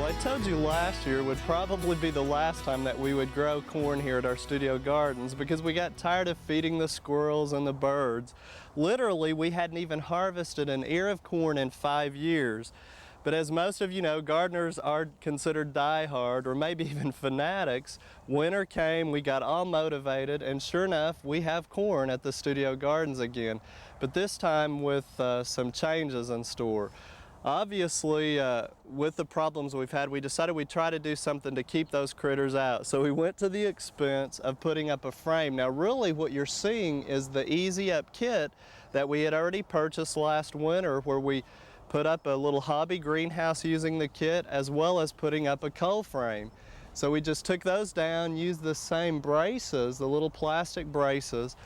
Well, I told you last year would probably be the last time that we would grow corn here at our studio gardens because we got tired of feeding the squirrels and the birds. Literally, we hadn't even harvested an ear of corn in 5 years. But as most of you know, gardeners are considered die-hard or maybe even fanatics. Winter came, we got all motivated, and sure enough, we have corn at the studio gardens again. But this time with some changes in store. Obviously, with the problems we've had, we decided we'd try to do something to keep those critters out. So we went to the expense of putting up a frame. Now really what you're seeing is the Easy Up kit that we had already purchased last winter, where we put up a little hobby greenhouse using the kit, as well as putting up a cold frame. So we just took those down, used the same braces, the little plastic braces,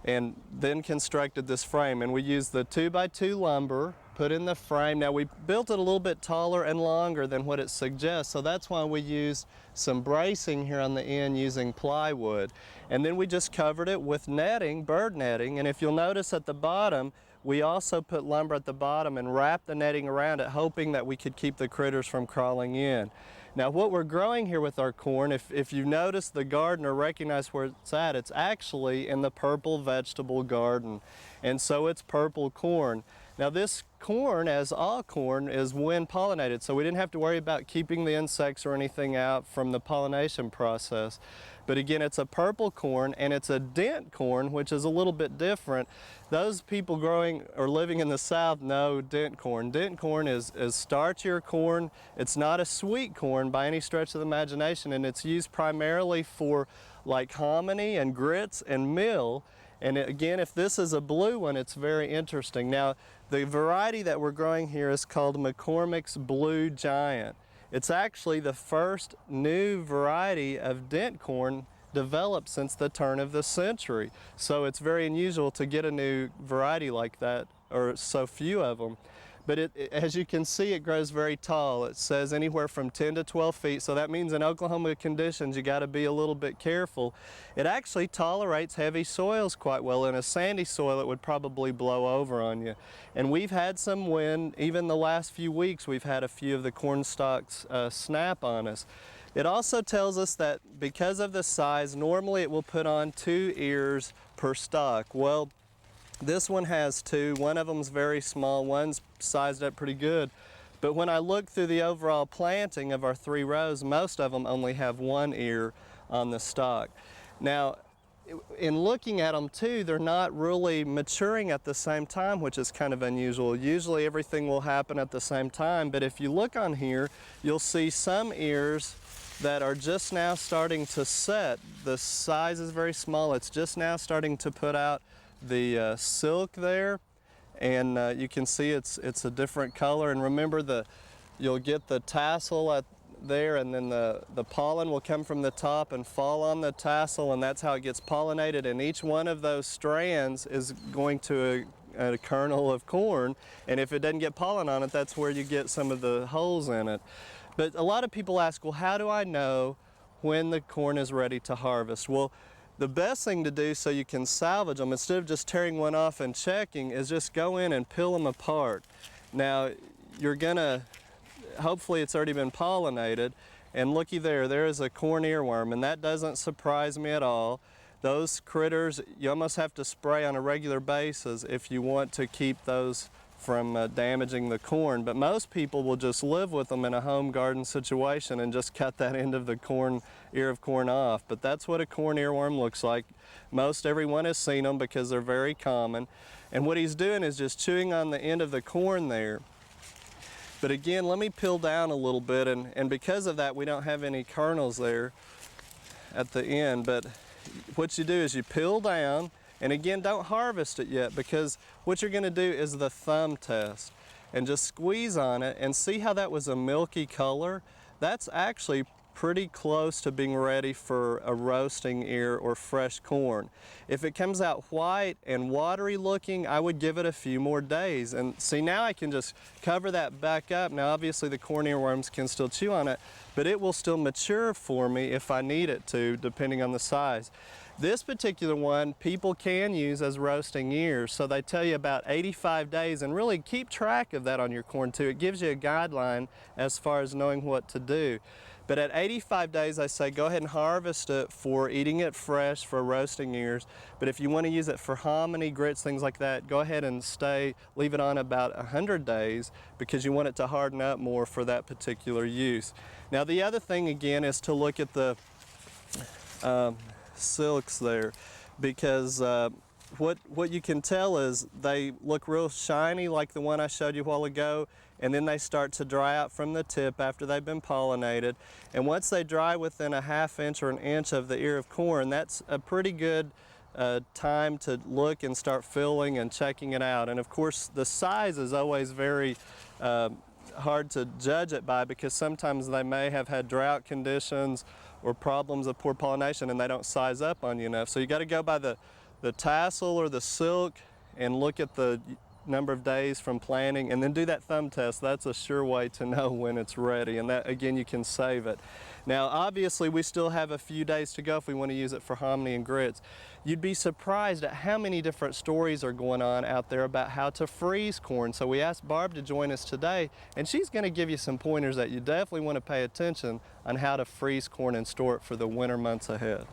and then constructed this frame. And we used the 2x2 lumber, put in the frame. Now we built it a little bit taller and longer than what it suggests, so that's why we used some bracing here on the end using plywood. And then we just covered it with netting, bird netting, and if you'll notice at the bottom, we also put lumber at the bottom and wrapped the netting around it, hoping that we could keep the critters from crawling in. Now what we're growing here with our corn, if you notice the garden or recognize where it's at, it's actually in the purple vegetable garden. And so it's purple corn. Now this corn, as all corn, is wind pollinated, so we didn't have to worry about keeping the insects or anything out from the pollination process. But again, it's a purple corn, and it's a dent corn, which is a little bit different. Those people growing or living in the South know dent corn. Dent corn is starchier corn. It's not a sweet corn by any stretch of the imagination, and it's used primarily for like hominy and grits and meal. And again, if this is a blue one, it's very interesting. Now, the variety that we're growing here is called McCormick's Blue Giant. It's actually the first new variety of dent corn developed since the turn of the century. So it's very unusual to get a new variety like that, or so few of them. But as you can see, it grows very tall. It says anywhere from 10 to 12 feet, so that means in Oklahoma conditions you got to be a little bit careful. It actually tolerates heavy soils quite well. In a sandy soil it would probably blow over on you. And we've had some wind. Even the last few weeks we've had a few of the corn stalks snap on us. It also tells us that because of the size, normally it will put on 2 ears per stalk. Well, this one has 2, one of them's very small, one's sized up pretty good. But when I look through the overall planting of our 3 rows, most of them only have 1 ear on the stalk. Now, in looking at them too, they're not really maturing at the same time, which is kind of unusual. Usually everything will happen at the same time, but if you look on here, you'll see some ears that are just now starting to set. The size is very small, it's just now starting to put out the silk there, and you can see it's a different color. And remember, you'll get the tassel there, and then the pollen will come from the top and fall on the tassel, and that's how it gets pollinated. And each one of those strands is going to a kernel of corn, and if it doesn't get pollen on it, that's where you get some of the holes in it. But a lot of people ask, well, how do I know when the corn is ready to harvest? Well, the best thing to do so you can salvage them, instead of just tearing one off and checking, is just go in and peel them apart. Now, you're gonna, hopefully it's already been pollinated, and looky there is a corn earworm, and that doesn't surprise me at all. Those critters, you almost have to spray on a regular basis if you want to keep those from damaging the corn, but most people will just live with them in a home garden situation and just cut that end of the ear of corn off. But that's what a corn earworm looks like. Most everyone has seen them because they're very common. And what he's doing is just chewing on the end of the corn there. But again, let me peel down a little bit, and because of that we don't have any kernels there at the end. But what you do is you peel down. And again, don't harvest it yet, because what you're going to do is the thumb test, and just squeeze on it and see how that was a milky color. That's actually pretty close to being ready for a roasting ear or fresh corn. If it comes out white and watery looking, I would give it a few more days. And see, now I can just cover that back up. Now obviously the corn earworms can still chew on it, but it will still mature for me if I need it to, depending on the size. This particular one people can use as roasting ears, so they tell you about 85 days, and really keep track of that on your corn too. It gives you a guideline as far as knowing what to do. But at 85 days, I say go ahead and harvest it for eating it fresh for roasting ears. But if you want to use it for hominy, grits, things like that, go ahead and leave it on about 100 days because you want it to harden up more for that particular use. Now the other thing again is to look at the silks there, because what you can tell is they look real shiny like the one I showed you a while ago, and then they start to dry out from the tip after they've been pollinated. And once they dry within a ½ inch or an inch of the ear of corn, that's a pretty good time to look and start filling and checking it out. And of course the size is always very hard to judge it by, because sometimes they may have had drought conditions or problems of poor pollination and they don't size up on you enough. So you got to go by the tassel or the silk and look at the number of days from planting, and then do that thumb test. That's a sure way to know when it's ready, and that again you can save it. Now obviously we still have a few days to go if we want to use it for hominy and grits. You'd be surprised at how many different stories are going on out there about how to freeze corn. So we asked Barb to join us today, and she's going to give you some pointers that you definitely want to pay attention on how to freeze corn and store it for the winter months ahead.